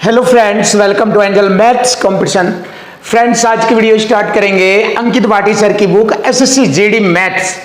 Hello friends, welcome to Angel maths competition. Friends, आज की video start करेंगे Ankit Bhati sir की बुक एसएससी जीडी मैथ्स।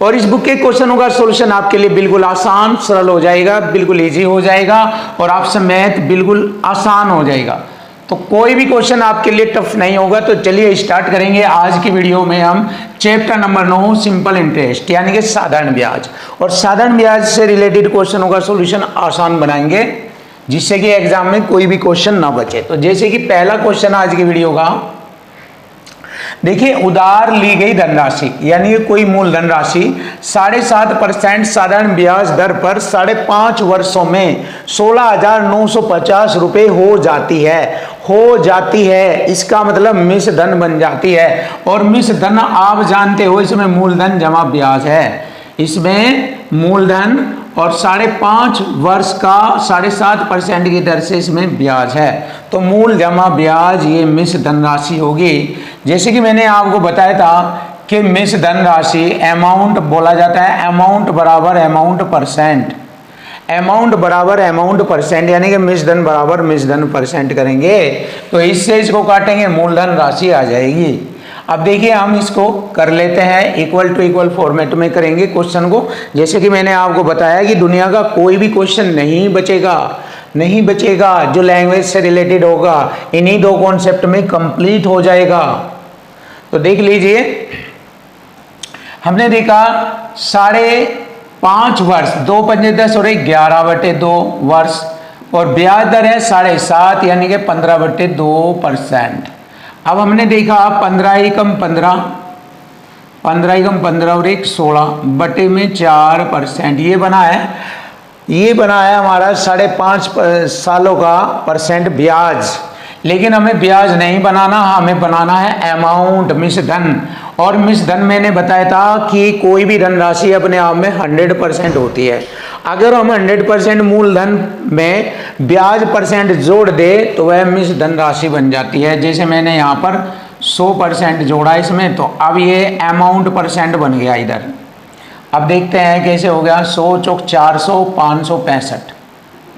और इस बुक के क्वेश्चनों का सॉल्यूशन आपके लिए बिल्कुल आसान सरल हो जाएगा, बिल्कुल इजी हो जाएगा और आपसे मैथ बिल्कुल आसान हो जाएगा। तो कोई भी क्वेश्चन आपके लिए टफ नहीं होगा। तो चलिए स्टार्ट करेंगे। आज की वीडियो में हम चैप्टर नंबर 9 सिंपल इंटरेस्ट यानी कि साधारण ब्याज और साधारण ब्याज से रिलेटेड क्वेश्चनों का सॉल्यूशन आसान बनाएंगे, जिससे कि एग्जाम में कोई भी क्वेश्चन ना बचे। तो जैसे कि पहला क्वेश्चन आज की वीडियो का देखिए, उधार ली गई धनराशि यानी कि कोई मूलधन राशि 7.5% साधारण ब्याज दर पर 5.5 वर्षों में 16,950 रुपए हो जाती है। इसका मतलब मिश्र धन बन जाती है। और मिश्र धन आप जानते हो, इसमें मूलधन जमा ब्याज है। इसमें मूलधन और 5.5 वर्ष का 7.5% की दर से इसमें ब्याज है। तो मूल जमा ब्याज ये मिश्र धनराशि होगी। जैसे कि मैंने आपको बताया था कि मिश्र धनराशि अमाउंट बोला जाता है, अमाउंट बराबर अमाउंट परसेंट, अमाउंट बराबर अमाउंट परसेंट, यानी कि मिश्र धन बराबर मिश्र धन परसेंट करेंगे तो इससे इसको काटेंगे, मूलधन राशि आ जाएगी। अब देखिए, हम इसको कर लेते हैं, इक्वल टू इक्वल फॉर्मेट में करेंगे क्वेश्चन को। जैसे कि मैंने आपको बताया कि दुनिया का कोई भी क्वेश्चन नहीं बचेगा जो लैंग्वेज से रिलेटेड होगा। इन्हीं दो कॉन्सेप्ट में कंप्लीट हो जाएगा। तो देख लीजिए, हमने देखा 5.5 वर्ष, 2 पंजे 10 और 11/2 वर्ष, और ब्याज दर है 7.5 यानी कि 15/2%। अब हमने देखा 15 एकम 15 और 16/4%। ये बना है हमारा 5.5 सालों का परसेंट ब्याज। लेकिन हमें ब्याज नहीं बनाना, हमें बनाना है अमाउंट, मिश्र धन। और मिश्र धन मैंने बताया था कि कोई भी धनराशि अपने आप में 100% होती है। अगर हम 100% मूलधन में ब्याज परसेंट जोड़ दे तो वह मिश्र धन राशि बन जाती है। जैसे मैंने यहाँ पर 100% जोड़ा इसमें, तो अब ये अमाउंट परसेंट बन गया इधर। अब देखते हैं कैसे हो गया। 100 चौक 400, 565,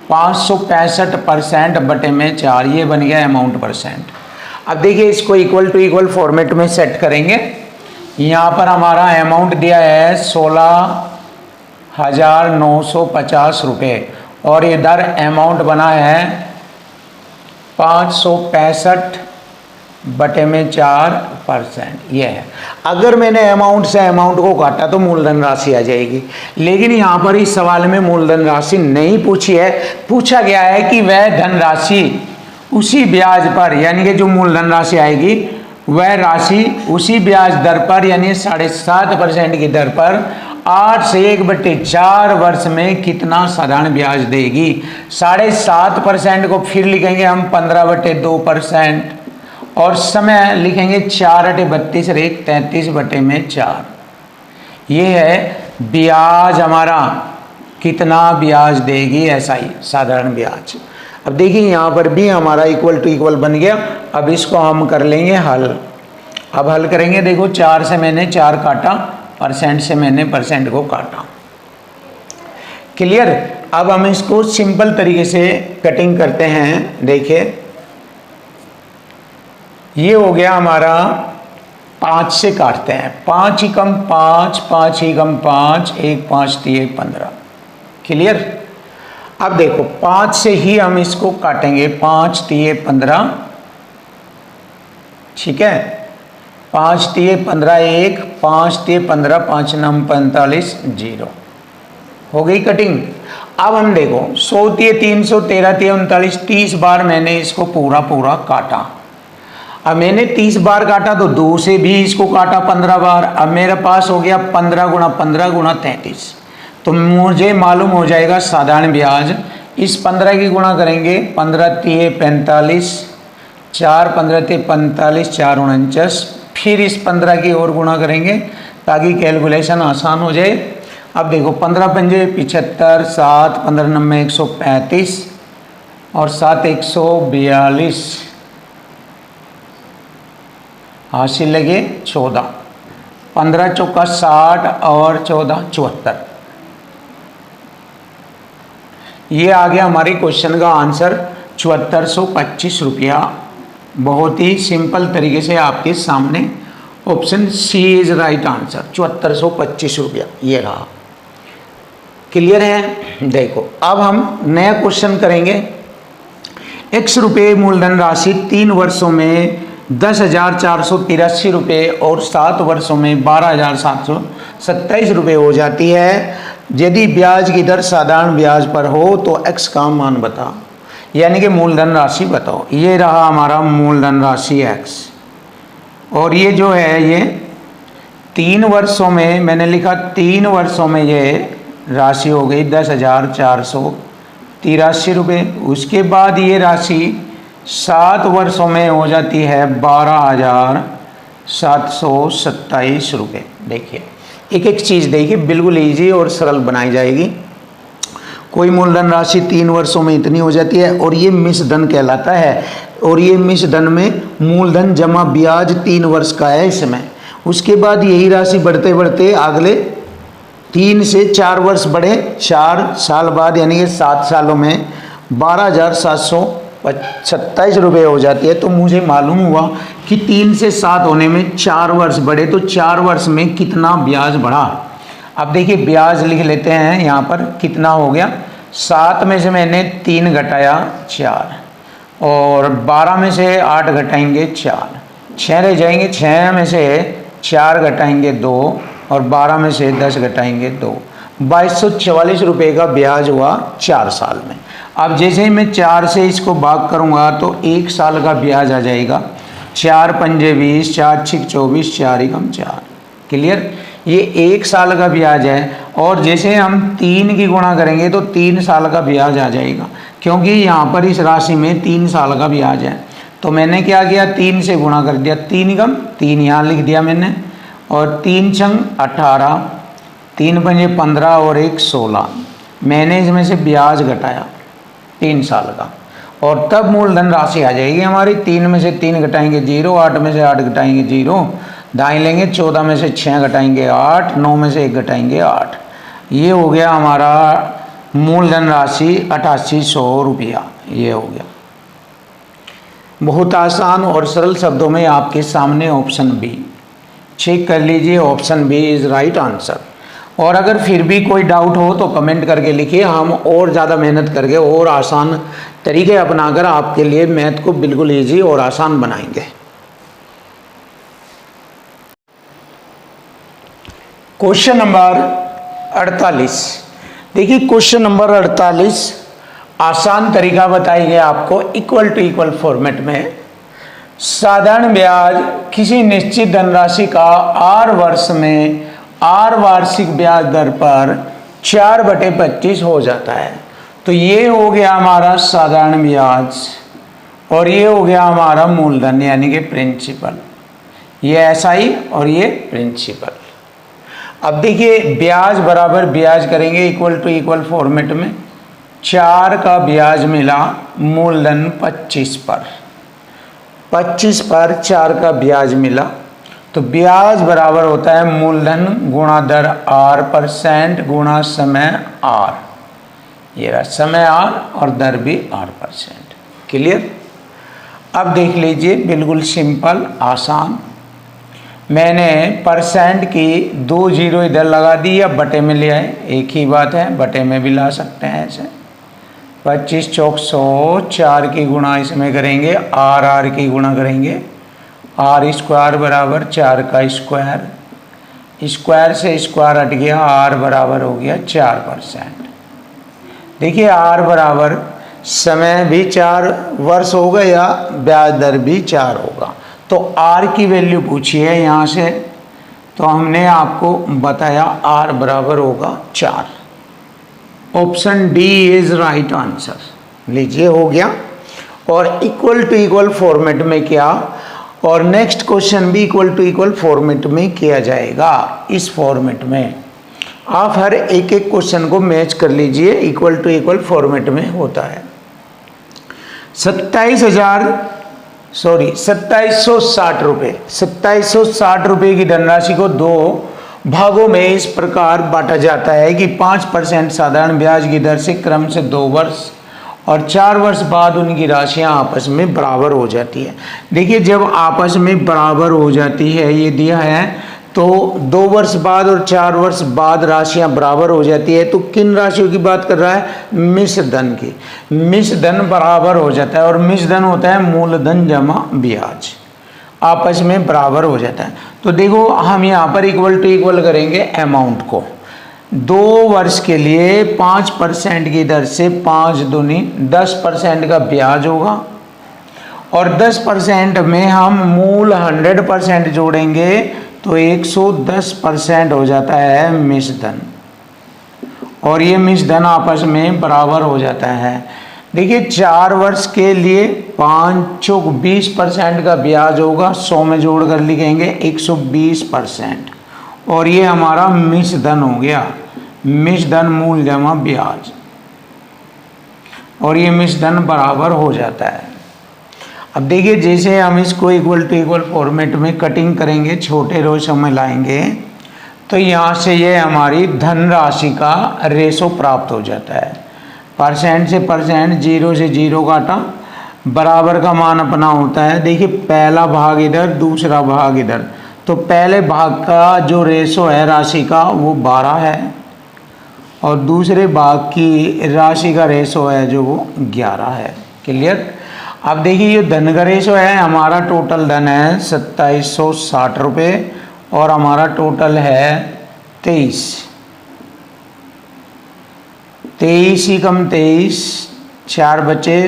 565% बटे में 4, ये बन गया अमाउंट परसेंट। अब देखिए, इसको इक्वल टू इक्वल फॉर्मेट में सेट करेंगे। यहाँ पर हमारा अमाउंट दिया है 16,950 रुपये और इधर अमाउंट बना है 565 बटे में 4%। ये है। अगर मैंने अमाउंट से अमाउंट को काटा तो मूलधन राशि आ जाएगी। लेकिन यहाँ पर इस सवाल में मूलधन राशि नहीं पूछी है। पूछा गया है कि वह धनराशि उसी ब्याज पर, यानी कि जो मूलधन राशि आएगी वह राशि उसी ब्याज दर पर यानी 7.5% की दर पर 8 से 1/4 वर्ष में कितना साधारण ब्याज देगी। 7.5% को फिर लिखेंगे हम 15/2% और समय लिखेंगे 4/32 और 33/4। ये है ब्याज हमारा, कितना ब्याज देगी ऐसा ही साधारण ब्याज। अब देखिए, यहाँ पर भी हमारा इक्वल टू इक्वल बन गया। अब इसको हम कर लेंगे हल। अब हल करेंगे। देखो, 4 से मैंने 4 काटा, परसेंट से मैंने परसेंट को काटा। क्लियर। अब हम इसको सिंपल तरीके से कटिंग करते हैं। देखिए, ये हो गया हमारा, 5 से काटते हैं। 5 एकम 5, 5 एकम 5, 1 5 3 15। क्लियर। अब देखो, 5 से ही हम इसको काटेंगे। 5 3 15, ठीक है। 5 3 15 1, 5 3 15, 5 9 45, 0 हो गई कटिंग। अब हम देखो, 100 3 300, 13 3 39, 30 बार मैंने इसको पूरा काटा। अब मैंने 30 बार काटा तो 2 से भी इसको काटा 15 बार। अब मेरे पास हो गया 15 × 15 × 33। तो मुझे मालूम हो जाएगा साधारण ब्याज। इस 15 की गुणा करेंगे, 15 3 45, 4 15 3 45, 4 49। फिर इस 15 की और गुणा करेंगे ताकि कैलकुलेशन आसान हो जाए। अब देखो, 15 पंजे 75, 7 15 9 135 और 7 142, हासिल लगे 14, 15 चौका 60 और 14 74। ये आ गया हमारी क्वेश्चन का आंसर। 7425 रुपया। बहुत ही सिंपल तरीके से आपके सामने option C is right answer, 7425 रुपया ये रहा। क्लियर है? देखो अब हम नया क्वेश्चन करेंगे। x रुपये मूलधन राशि 3 वर्षों में 10,483 रुपये और 7 वर्षों में 12,727 रुपये हो जाती है। यदि ब्याज की दर साधारण ब्याज पर हो तो x का मान बताओ, यानी कि मूलधन राशि बताओ। ये रहा हमारा मूलधन राशि x, और ये जो है ये 3 वर्षों में, मैंने लिखा 3 वर्षों में ये राशि हो गई 10,483 रुपये। उसके बाद ये राशि 7 वर्षों में हो जाती है 12,727 रुपये। देखिए एक एक चीज़ देखिए, बिल्कुल इजी और सरल बनाई जाएगी। कोई मूलधन राशि 3 वर्षों में इतनी हो जाती है, और ये मिश्रधन कहलाता है। और ये मिश्रधन में मूलधन जमा ब्याज 3 वर्ष का है इसमें। उसके बाद यही राशि बढ़ते बढ़ते अगले 3 से 4 वर्ष बढ़े, 4 साल बाद यानी कि 7 सालों में 12,727 रुपये हो जाती है। तो मुझे मालूम हुआ कि 3 से 7 होने में 4 वर्ष बढ़े, तो 4 वर्ष में कितना ब्याज बढ़ा। अब देखिए ब्याज लिख लेते हैं यहाँ पर, कितना हो गया। 7 में से मैंने 3 घटाया 4, और 12 में से 8 घटाएंगे 4, 6 रह जाएंगे। 6 में से 4 घटाएंगे 2, और 12 में से 10 घटाएंगे 2, 2244 रुपये का ब्याज हुआ 4 साल में। अब जैसे ही मैं 4 से इसको भाग करूँगा तो 1 साल का ब्याज आ जाएगा। 4 पंजे 20, 4 छिक 24, 4 एकम 4। क्लियर? ये 1 साल का ब्याज है। और जैसे हम 3 की गुणा करेंगे तो 3 साल का ब्याज आ जाएगा, क्योंकि यहाँ पर इस राशि में 3 साल का ब्याज है। तो मैंने क्या किया, 3 से गुणा कर दिया। 3 एकम 3 यहाँ लिख दिया मैंने, और 3 छंग 18, 3 पंजे 15 और 1 16। मैंने इसमें से ब्याज घटाया 3 साल का, और तब मूलधन राशि आ जाएगी हमारी। 3 में से 3 घटाएंगे 0, 8 में से 8 घटाएंगे 0, दाएं लेंगे। 14 में से 6 घटाएंगे 8, 9 में से 1 घटाएंगे 8। ये हो गया हमारा मूलधन राशि 8800 रुपया। ये हो गया। बहुत आसान और सरल शब्दों में आपके सामने ऑप्शन बी। चेक कर लीजिए, option B is right answer. और अगर फिर भी कोई डाउट हो तो कमेंट करके लिखिए, हम और ज़्यादा मेहनत करके और आसान तरीके अपनाकर आपके लिए मैथ को बिल्कुल इजी और आसान बनाएंगे। Question number 48। देखिए क्वेश्चन नंबर 48 आसान तरीका बताई गया आपको इक्वल टू इक्वल फॉर्मेट में। साधारण ब्याज किसी निश्चित धनराशि का r वर्ष में r वार्षिक ब्याज दर पर 4/25 हो जाता है। तो ये हो गया हमारा साधारण ब्याज, और ये हो गया हमारा मूलधन यानी कि प्रिंसिपल। ये SI और ये प्रिंसिपल। अब देखिए ब्याज बराबर ब्याज करेंगे इक्वल टू इक्वल फॉर्मेट में। 4 का ब्याज मिला मूलधन 25 पर, 25 पर 4 का ब्याज मिला, तो ब्याज बराबर होता है मूलधन गुणा दर R% गुणा समय R। ये रहा समय R और दर भी R%। क्लियर? अब देख लीजिए बिल्कुल सिंपल आसान। मैंने परसेंट की 2 जीरो इधर लगा दी या बटे में ले आए, एक ही बात है, बटे में भी ला सकते हैं ऐसे। 25 चौक 100, 4 की गुणा इसमें करेंगे, R की गुणा करेंगे, R स्क्वायर बराबर 4 का स्क्वायर, स्क्वायर से स्क्वायर हट गया, R बराबर हो गया 4%। देखिए R बराबर समय भी 4 वर्ष होगा या ब्याज दर भी 4 होगा। तो R की वैल्यू पूछी है यहाँ से, तो हमने आपको बताया R बराबर होगा 4। Option D is right answer. लीजिए हो गया। और इक्वल टू इक्वल फॉर्मेट में किया, और नेक्स्ट क्वेश्चन भी इक्वल टू इक्वल फॉर्मेट में किया जाएगा। इस फॉर्मेट में आप हर एक एक क्वेश्चन को मैच कर लीजिए, इक्वल टू इक्वल फॉर्मेट में होता है। 2760 रुपये, 2760 रुपये की धनराशि को 2 भागों में इस प्रकार बांटा जाता है कि 5% साधारण ब्याज की दर से क्रम से 2 वर्ष और 4 वर्ष बाद उनकी राशियां आपस में बराबर हो जाती है। देखिए जब आपस में बराबर हो जाती है, ये दिया है, तो 2 वर्ष बाद और 4 वर्ष बाद राशियां बराबर हो जाती है, तो किन राशियों की बात कर रहा है? मिश्र धन की। मिश्र धन बराबर हो जाता है, और मिश्र धन होता है मूलधन जमा ब्याज, आपस में बराबर हो जाता है। तो देखो हम यहाँ पर इक्वल टू इक्वल करेंगे अमाउंट को। 2 वर्ष के लिए 5% की दर से 5 दूनी 10% का ब्याज होगा, और 10% में हम मूल 100% जोड़ेंगे तो 110% हो जाता है मिश्र धन, और ये मिश्र धन आपस में बराबर हो जाता है। देखिए 4 वर्ष के लिए 5 चौक 20% का ब्याज होगा, 100 में जोड़ कर लिखेंगे 120%, और ये हमारा मिश्र धन हो गया, मिश्र धन मूल जमा ब्याज, और ये मिश्र धन बराबर हो जाता है। अब देखिए जैसे हम इसको इक्वल टू इक्वल फॉर्मेट में कटिंग करेंगे, छोटे रो समय लाएंगे, तो यहाँ से ये हमारी धनराशि का रेशो प्राप्त हो जाता है। परसेंट से परसेंट, 0 से 0 काटा, बराबर का मान अपना होता है। देखिए पहला भाग इधर, दूसरा भाग इधर, तो पहले भाग का जो रेशो है राशि का वो 12 है, और दूसरे भाग की राशि का रेशो है जो वो 11 है। क्लियर? अब देखिए ये धन का रेशो है, हमारा टोटल धन है 2760 रुपये, और हमारा टोटल है 23। 23 ही कम 23, 4 बचे,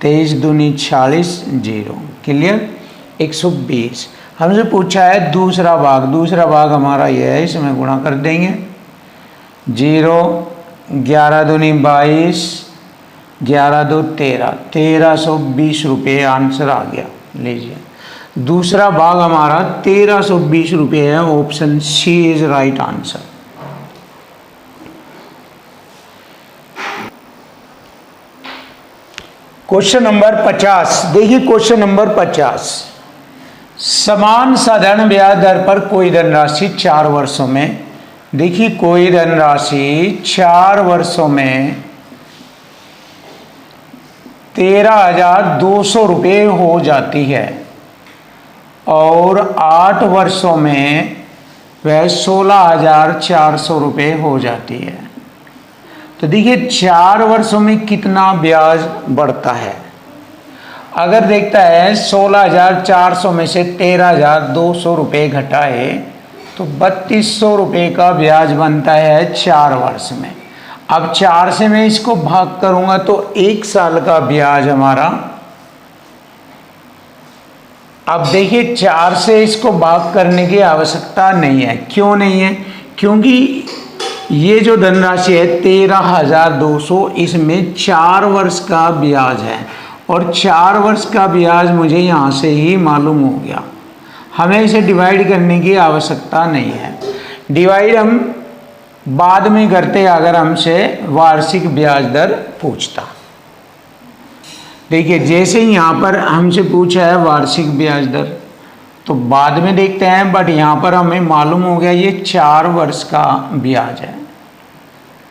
23 दूनी 40, 0। क्लियर? 120। हमसे पूछा है दूसरा भाग, दूसरा भाग हमारा ये है, इसमें गुणा कर देंगे। 0, 11 दूनी 22, 11 दो 13, 1320 रुपये आंसर आ गया। लीजिए दूसरा भाग हमारा 1320 रुपये है, option C is right answer. Question number 50। देखिए क्वेश्चन नंबर 50, समान साधारण ब्याज दर पर कोई धनराशि 4 वर्षों में, देखिए कोई धनराशि 4 वर्षों में 13,200 रुपये हो जाती है, और 8 वर्षों में वह 16,400 रुपये हो जाती है। तो देखिए 4 वर्षों में कितना ब्याज बढ़ता है। अगर देखता है 16,400 में से 13,200 रुपये घटाए तो 3,200 रुपये का ब्याज बनता है 4 वर्ष में। अब 4 से मैं इसको भाग करूंगा तो 1 साल का ब्याज हमारा, अब देखिए 4 से इसको भाग करने की आवश्यकता नहीं है। क्यों नहीं है? क्योंकि ये जो धनराशि है 13,200, इसमें 4 वर्ष का ब्याज है, और 4 वर्ष का ब्याज मुझे यहाँ से ही मालूम हो गया, हमें इसे डिवाइड करने की आवश्यकता नहीं है। डिवाइड हम बाद में करते अगर हमसे वार्षिक ब्याज दर पूछता। देखिए जैसे ही यहाँ पर हमसे पूछा है वार्षिक ब्याज दर, तो बाद में देखते हैं, बट यहाँ पर हमें मालूम हो गया ये 4 वर्ष का ब्याज है।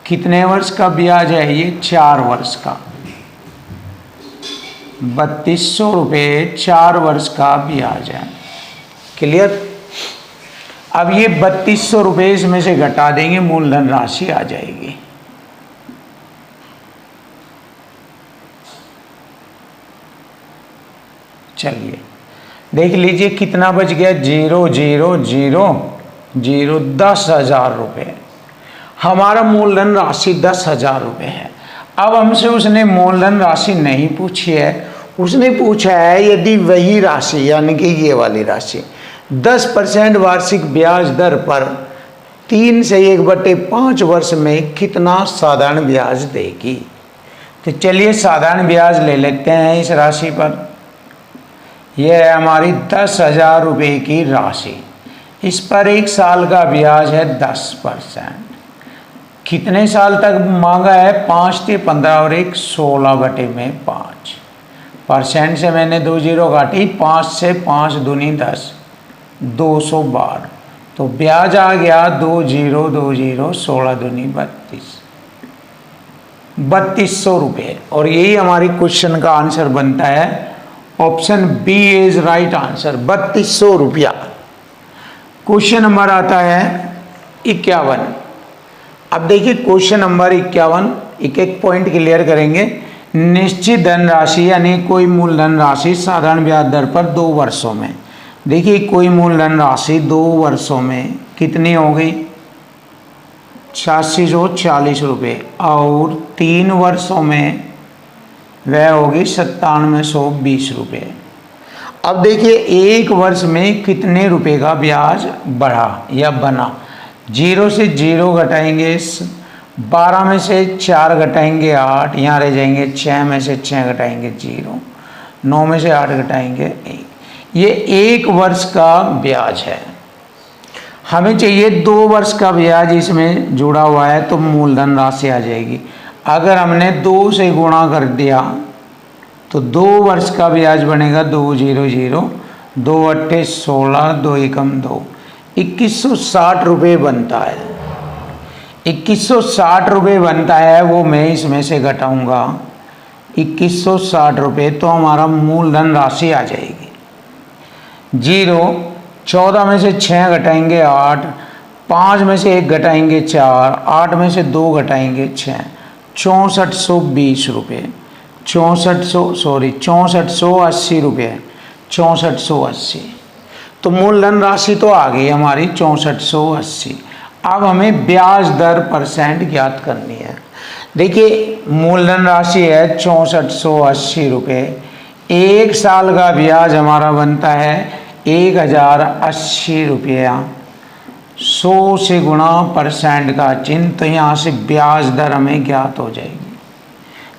कितने वर्ष का ब्याज है? ये 4 वर्ष का, 3,200 रुपये 4 वर्ष का ब्याज है। क्लियर? अब ये 3,200 रुपये इसमें से घटा देंगे, मूलधन राशि आ जाएगी। चलिए देख लीजिए कितना बच गया, 0 0 0 0, 10,000 रुपये। हमारा मूलधन राशि 10,000 रुपये है। अब हमसे उसने मूलधन राशि नहीं पूछी है, उसने पूछा है यदि वही राशि यानी कि ये वाली राशि 10% वार्षिक ब्याज दर पर 3 से 1/5 वर्ष में कितना साधारण ब्याज देगी। तो चलिए साधारण ब्याज ले लेते हैं इस राशि पर। यह है हमारी 10,000 रुपये की राशि, इस पर 1 साल का ब्याज है 10%। कितने साल तक मांगा है? 5 से 15 और 1 16/5। परसेंट से मैंने 2 जीरो काटी, 5 से 5 दूनी 10, 212। तो ब्याज आ गया 2 0 2 0, 16 दूनी 32। 3200 रुपये। और यही हमारी क्वेश्चन का आंसर बनता है। Option B is right answer, 3200 रुपया। क्वेश्चन नंबर आता है 51। अब देखिए क्वेश्चन नंबर 51, एक एक पॉइंट क्लियर करेंगे। निश्चित धनराशि यानी कोई मूलधन राशि साधारण ब्याज दर पर 2 वर्षों में। देखिए कोई मूलधन राशि 2 वर्षों में कितनी हो गई, 8640 रुपये, और 3 वर्षों में वह होगी 9720 रुपये। अब देखिए एक वर्ष में कितने रुपए का ब्याज बढ़ा या बना। 0 से 0 घटाएंगे 12 में से 4 घटाएंगे 8, यहाँ रह जाएंगे 6 में से 6 घटाएंगे 0, 9 में से 8 घटाएंगे 1। ये 1 वर्ष का ब्याज है। हमें चाहिए 2 वर्ष का ब्याज इसमें जुड़ा हुआ है, तो मूलधन राशि आ जाएगी। अगर हमने 2 से गुणा कर दिया तो 2 वर्ष का ब्याज बनेगा 200, 2 अट्ठे 16, 2 एकम 2, 2160 रुपये बनता है। 2160 रुपये बनता है, वो मैं इसमें से घटाऊंगा 2160 रुपये, तो हमारा मूलधन राशि आ जाएगी। 0, 14 में से 6 घटाएंगे 8, 5 में से 1 घटाएंगे 4, 8 में से 2 घटाएंगे 6, 6420 रुपये, 6480 रुपये, 6480। तो मूलधन राशि तो आ गई हमारी 6480। अब हमें ब्याज दर % ज्ञात करनी है। देखिए मूलधन राशि है 6480 रुपये। 1 साल का ब्याज हमारा बनता है 1080 रुपया। 100 से गुणा % का चिन्ह, तो यहाँ से ब्याज दर हमें ज्ञात हो जाएगी।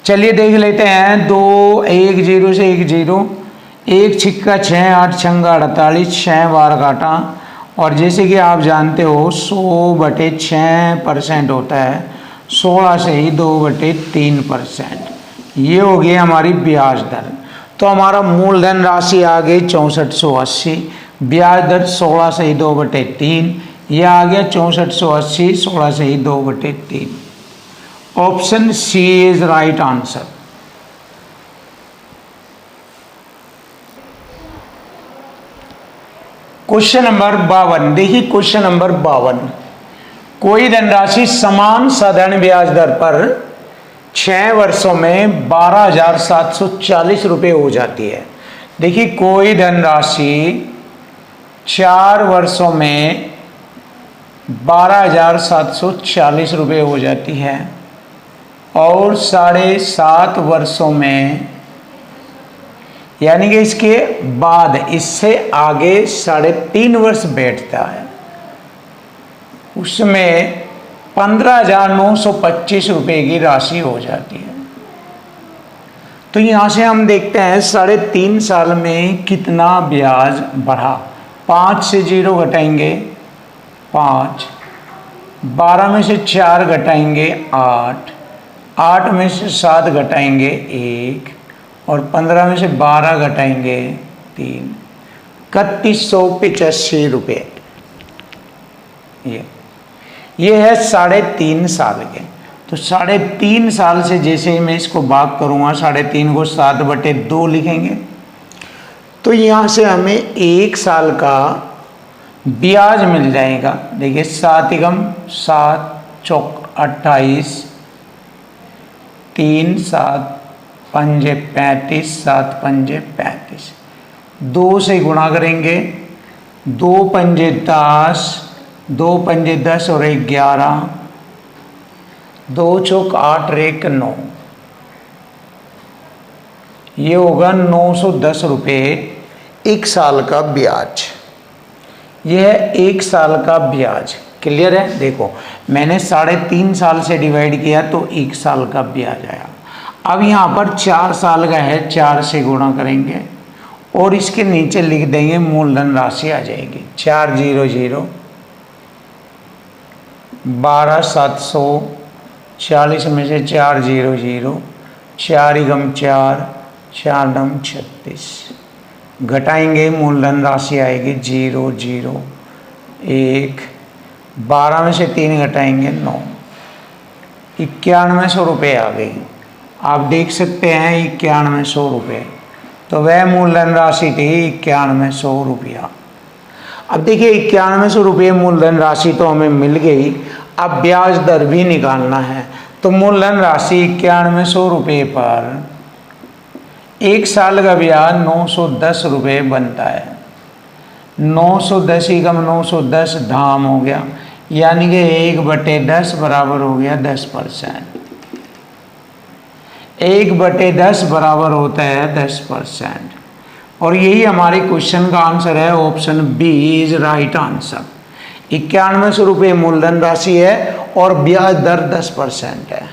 चलिए देख लेते हैं। 2 1 0 से 1 0, 1 छिक्का 6, 8 छंगा 48, 6 बार काटा। और जैसे कि आप जानते हो 100/6% होता है, 16 से ही 2/3%। ये हो गई हमारी ब्याज दर। तो हमारा मूलधन राशि आ गई 6480, ब्याज दर 16 से ही 2/3, यह आ गया 6480, 16 से ही 2/3। Option C is right answer. Question number 52। देखिए क्वेश्चन नंबर 52, कोई धनराशि समान साधारण ब्याज दर पर 6 वर्षों में 12,740 रुपये हो जाती है। देखिए कोई धनराशि 4 वर्षों में 12,740 रुपये हो जाती है, और 7.5 वर्षों में, यानी कि इसके बाद इससे आगे 3.5 वर्ष बैठता है, उसमें 15,925 रुपये की राशि हो जाती है। तो यहाँ से हम देखते हैं 3.5 साल में कितना ब्याज बढ़ा। 5 से 0 घटाएंगे 5, 12 में से 4 घटाएंगे 8, 8 में से 7 घटाएंगे 1, और 15 में से 12 घटाएंगे 3, 3185 रुपये। ये है 3.5 साल के। तो 3.5 साल से जैसे ही मैं इसको भाग करूँगा, 3.5 को 7/2 लिखेंगे, तो यहाँ से हमें 1 साल का ब्याज मिल जाएगा। देखिए 7 एकम 7, चौक 28, 3 7 पंजे 35, 7 पंजे 35, 2 से गुणा करेंगे, 2 पंजे 10, 2 पंजे 10 और 1 11, 2 चौक 8 1 9, ये होगा 910 रुपये 1 साल का ब्याज। यह है 1 साल का ब्याज। क्लियर है? देखो मैंने 3.5 साल से डिवाइड किया तो 1 साल का ब्याज आया। अब यहाँ पर 4 साल का है, 4 से गुणा करेंगे और इसके नीचे लिख देंगे मूलधन राशि आ जाएगी 400, 12,740 में से 400, 4 एकम 4, 4 9 36, घटाएंगे मूलधन राशि आएगी 0 0 1, 12 में से 3 घटाएंगे 9, 9100 रुपये आ गई। आप देख सकते हैं 9100 रुपये, तो वह मूलधन राशि थी 9100 रुपया। अब देखिए 9100 रुपये मूलधन राशि तो हमें मिल गई, अब ब्याज दर भी निकालना है। तो मूलधन राशि 9100 रुपये पर 1 साल का ब्याज 910 रुपये बनता है। 910 ही कम 910 धाम हो गया, यानी कि 1/10 बराबर हो गया 10%। 1/10 बराबर होता है 10%। और यही हमारे क्वेश्चन का आंसर है, option B is right answer. 9100 रुपये मूलधन राशि है और ब्याज दर 10% है।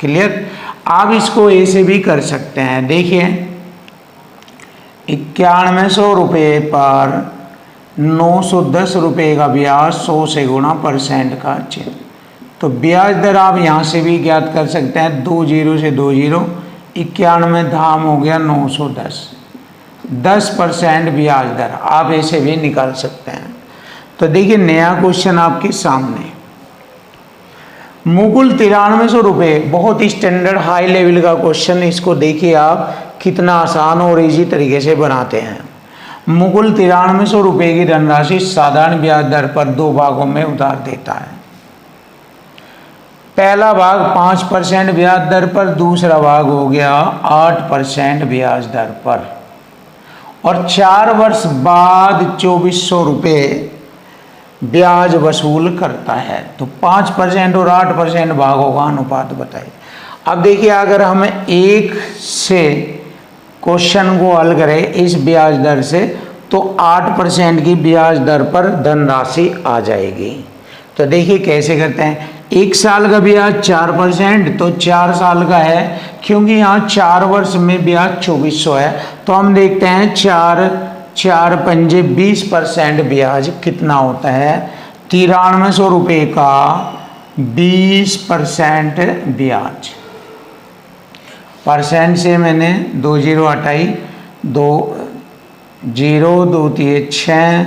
क्लियर? आप इसको ए से भी कर सकते हैं। देखिए 9100 रुपये पर 910 रुपये का ब्याज 100 से गुणा % का चिन्ह, तो ब्याज दर आप यहाँ से भी ज्ञात कर सकते हैं। 2 जीरो से 2 जीरो, 91 धाम हो गया 910, 10% ब्याज दर आप ऐसे भी निकाल सकते हैं। तो देखिए नया क्वेश्चन आपके सामने, मुकुल 9300 रुपये, बहुत स्टैंडर्ड हाई लेवल का क्वेश्चन। इसको देखिए आप कितना आसान और इजी तरीके से बनाते हैं। मुकुल 9300 रुपये की धनराशि साधारण ब्याज दर पर 2 भागों में उधार देता है। पहला भाग 5% ब्याज दर पर, दूसरा भाग हो गया 8% ब्याज दर पर, और 4 वर्ष बाद 2400 रुपये ब्याज वसूल करता है। तो 5% और 8% भागों का अनुपात बताइए। अब देखिए अगर हम एक से क्वेश्चन को हल करें इस ब्याज दर से, तो 8% की ब्याज दर पर धनराशि आ जाएगी। तो देखिए कैसे करते हैं। 1 साल का ब्याज 4%, तो 4 साल का है, क्योंकि यहाँ 4 वर्ष में ब्याज 2400 है। तो हम देखते हैं 4 पंजे 20% ब्याज कितना होता है। 9300 रुपये का 20% ब्याज, परसेंट से मैंने 2 जीरो हटाई, 2 जीरो 2 3 6,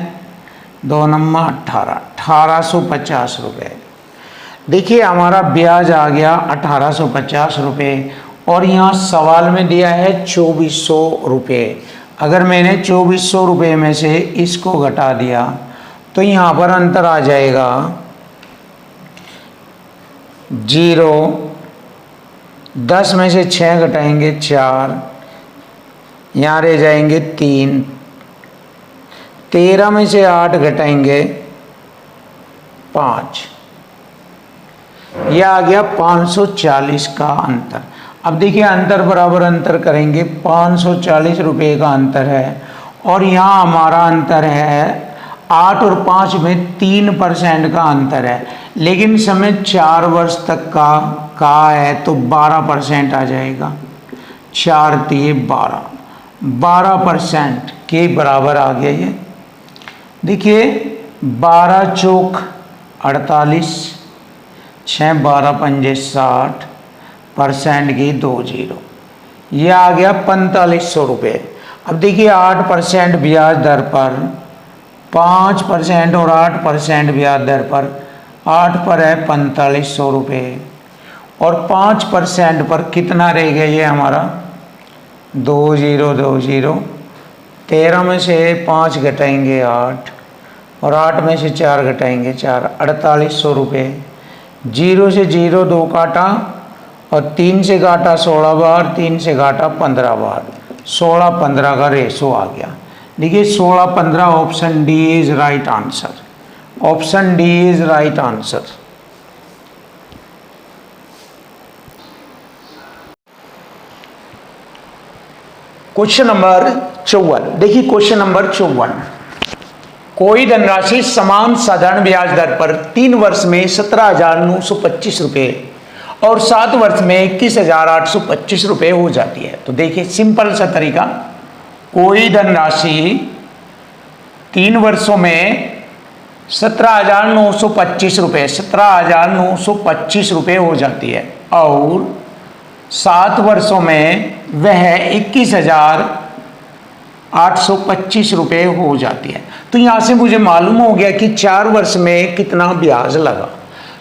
2 नम्मा 18, 1850 रुपये। देखिए हमारा ब्याज आ गया 1850 रुपये, और यहाँ सवाल में दिया है 2400 रुपये। अगर मैंने 2400 रुपये में से इसको घटा दिया तो यहाँ पर अंतर आ जाएगा 0, 10 में से 6 घटाएंगे 4, यहाँ रह जाएंगे 3, 13 में से 8 घटाएंगे 5, यह आ गया 540 का अंतर। अब देखिए अंतर बराबर अंतर करेंगे, 540 रुपये का अंतर है, और यहाँ हमारा अंतर है 8 और 5 में 3% का अंतर है, लेकिन समय 4 वर्ष तक का है, तो 12% आ जाएगा। 4 3 12, 12% के बराबर आ गया ये। देखिए 12 चौक 48, 6 12 पंजे 60, % की 2 जीरो, यह आ गया 4500 रुपये। अब देखिए 8% ब्याज दर पर, 5% और 8% ब्याज दर पर, 8 पर है 4500 रुपये, और 5% पर कितना रह गया ये हमारा 2 जीरो 2 जीरो, 13 में से 5 घटाएंगे 8, और 8 में से 4 घटाएंगे 4, 4800 रुपये। 0 से 0 2 काटा, और 3 से काटा 16 बार, 3 से काटा 15 बार, 16-15 का रेशो आ गया। देखिए 16-15, option D is right answer. Option D is right answer. Question number 54, देखिए क्वेश्चन नंबर 54, कोई धनराशि समान साधारण ब्याज दर पर 3 वर्ष में 17,925 रुपये और 7 वर्ष में 21,825 रुपये हो जाती है। तो देखिए सिंपल सा तरीका, कोई धनराशि 3 वर्षों में 17,925 रुपये 17,925 रुपये हो जाती है, और 7 वर्षों में वह 21,825 रुपये हो जाती है। तो यहाँ से मुझे मालूम हो गया कि 4 वर्ष में कितना ब्याज लगा।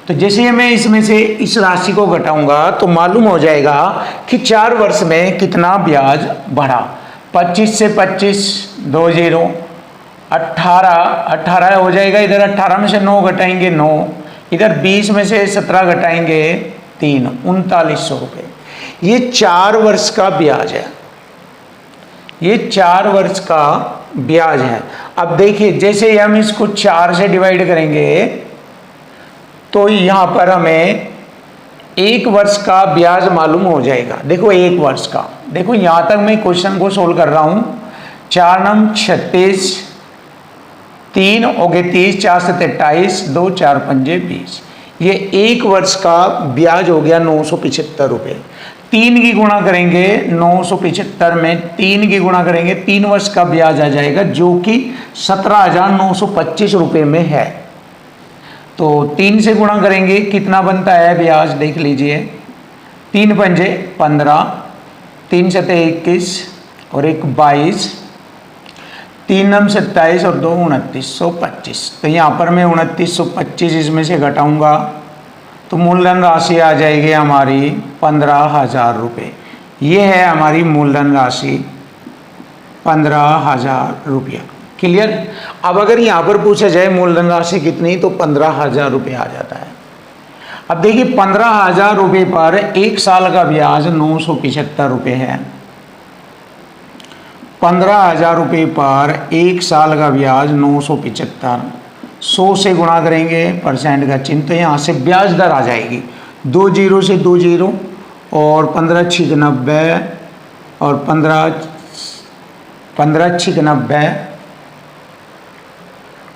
तो जैसे ही मैं इसमें से इस राशि को घटाऊंगा तो मालूम हो जाएगा कि 4 वर्ष में कितना ब्याज बढ़ा। 25 से 25 2 जीरो 18 हो जाएगा। इधर 18 में से 9 घटाएंगे 9, इधर 20 में से 17 घटाएंगे 3, 3900 रुपये। ये 4 वर्ष का ब्याज है, ये 4 वर्ष का ब्याज है। अब देखिए जैसे ही हम इसको 4 से डिवाइड करेंगे तो यहाँ पर हमें 1 वर्ष का ब्याज मालूम हो जाएगा। देखो 1 वर्ष का, देखो यहाँ तक मैं क्वेश्चन को सोल्व कर रहा हूँ। 4 नम 36, 3 हो गए 30, 4 से 28, 2 4 पंजे 20। ये 1 वर्ष का ब्याज हो गया 975 रुपये। 3 की गुणा करेंगे 975 में 3 की गुणा करेंगे 3 वर्ष का ब्याज आ जाएगा जो कि 17,925 रुपये में है। तो 3 से गुणा करेंगे कितना बनता है ब्याज देख लीजिए। 3 पंजे 15, 3 सते 21 और 1 22, 3 नम 27 और 2 2925। तो यहाँ पर मैं 2925 इसमें से घटाऊंगा तो मूलधन राशि आ जाएगी हमारी 15,000 रुपये। ये है हमारी मूलधन राशि 15,000 रुपया। क्लियर। अब अगर यहाँ पर पूछा जाए मूलधन राशि कितनी तो 15,000 रुपये आ जाता है। अब देखिए 15,000 रुपये पर 1 साल का ब्याज 975 रुपये है। 15,000 रुपये पर 1 साल का ब्याज 975, 100 से गुणा करेंगे परसेंट का चिन्ह तो यहाँ से ब्याज दर आ जाएगी। 2 जीरो से 2 जीरो और 15 छिक 90 और 15 छिक 90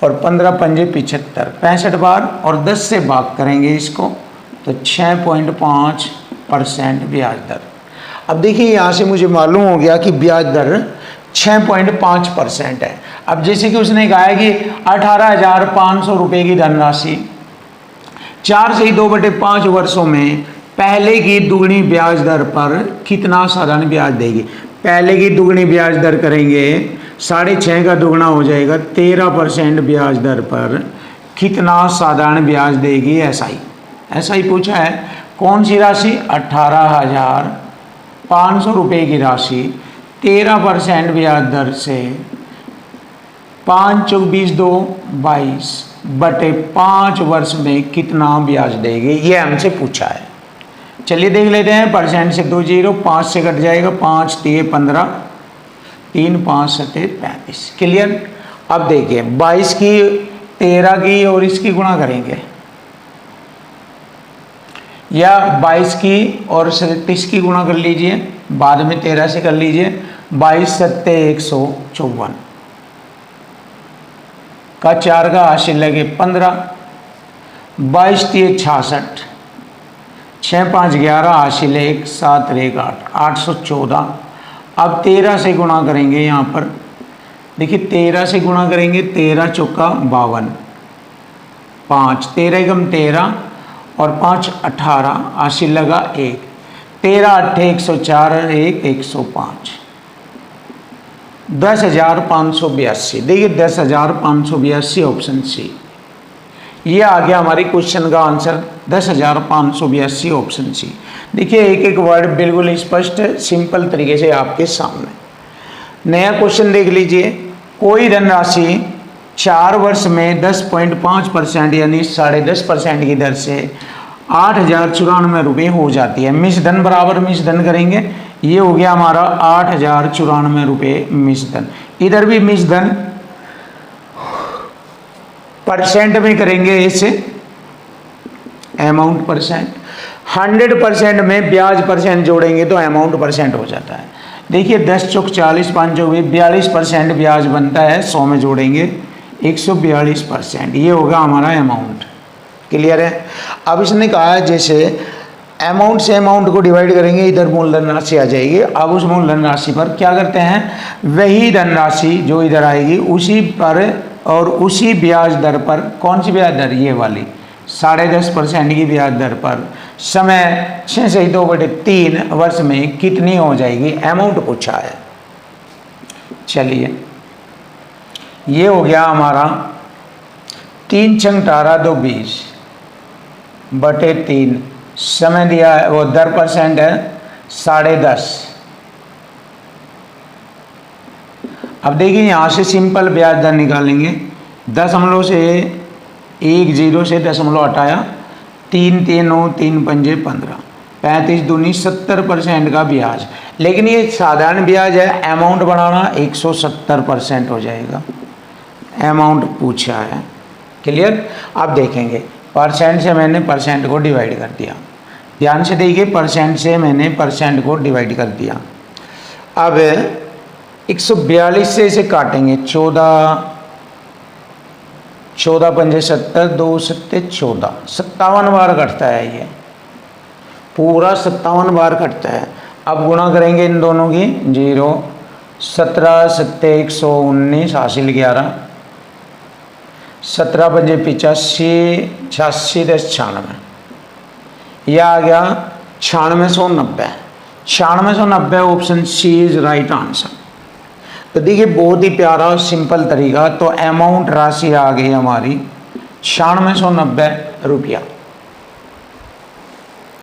और 15 पंजे 75, 65 बार और 10 से भाग करेंगे इसको तो 6.5% ब्याज दर। अब देखिए यहाँ से मुझे मालूम हो गया कि ब्याज दर 6.5% है। अब जैसे कि उसने कहा है कि 18,500 रुपये की धनराशि 4 से 2/5 वर्षों में पहले की दुगनी ब्याज दर पर कितना साधारण ब्याज देगी। पहले की दुगनी ब्याज दर करेंगे 6.5 का दुगना हो जाएगा 13% ब्याज दर पर कितना साधारण ब्याज देगी। ऐसा ही पूछा है। कौन सी राशि 18,500 रुपये की राशि 13% ब्याज दर से 5 चौक 20 2 22/5 वर्ष में कितना ब्याज देगी, ये हमसे पूछा है। चलिए देख लेते हैं। परसेंट से 2 जीरो 5 से कट जाएगा 5 3 15, 3 5 7 35। क्लियर। अब देखिए 22 की 13 की और इसकी गुणा करेंगे या 22 की और 37 की गुणा कर लीजिए, बाद में 13 से कर लीजिए। 22 7 154 का 4 का हासिल लगे 15, 22 3 66, 6 5 11 हासिल 1 7 1 8 814। अब 13 से गुणा करेंगे। यहाँ पर देखिए 13 से गुणा करेंगे 13 चौका 52, 5 13 एकम 13 और 5 18 हासिल लगा 1, 13 8 104 1 105, 10,582। देखिए 10,582 ऑप्शन सी। ये आ गया हमारी क्वेश्चन का आंसर 10,582 ऑप्शन सी। देखिए एक एक वर्ड बिल्कुल स्पष्ट सिंपल तरीके से आपके सामने। नया क्वेश्चन देख लीजिए। कोई धनराशि 4 वर्ष में 10.5% यानी 10.5% की दर से 8,094 रुपये हो जाती है। मिश्र धन बराबर मिश्र धन करेंगे। ये हो गया हमारा 8,094 रुपये मिश्र धन। इधर भी मिश्र धन परसेंट में करेंगे इसे अमाउंट परसेंट। 100% में ब्याज परसेंट जोड़ेंगे तो अमाउंट परसेंट हो जाता है। देखिए 10 चौक 40 5 चौक 42% ब्याज बनता है। 100 में जोड़ेंगे 142%। ये होगा हमारा अमाउंट। क्लियर है। अब इसने कहा है जैसे अमाउंट से अमाउंट को डिवाइड करेंगे इधर मूलधन राशि आ जाएगी। अब उस मूलधन राशि पर क्या करते हैं, वही धनराशि जो इधर आएगी उसी पर और उसी ब्याज दर पर, कौन सी ब्याज दर, ये वाली 10.5% की ब्याज दर पर समय 6 से 2/3 वर्ष में कितनी हो जाएगी, अमाउंट पूछा है। चलिए ये हो गया हमारा 3 छंग 18 2 20, बटे 3, समय दिया है वो 10% है 10.5। अब देखिए यहाँ से सिंपल ब्याज दर निकालेंगे, दशमलव से 10 से दशमलव हटाया, 3 3 9 3 पंजे 15, 35 दूनी 70% का ब्याज। लेकिन ये साधारण ब्याज है, अमाउंट बढ़ाना 170% हो जाएगा, अमाउंट पूछा है। क्लियर। अब देखेंगे परसेंट से मैंने परसेंट को डिवाइड कर दिया, ध्यान से देखिए, परसेंट से मैंने परसेंट को डिवाइड कर दिया। अब 142 से इसे काटेंगे, 14 पंजे 70, 2 सत्ते 14, 57 बार कटता है ये, पूरा 57 बार कटता है। अब गुणा करेंगे इन दोनों की, 0 17 सत्ते 119, हासिल 11, 17 पंजे 85, 86 10 96, यह आ गया 9690। 9690 option C is right answer. तो देखिए बहुत ही प्यारा सिंपल तरीका। तो अमाउंट राशि आ गई हमारी 9690 रुपया।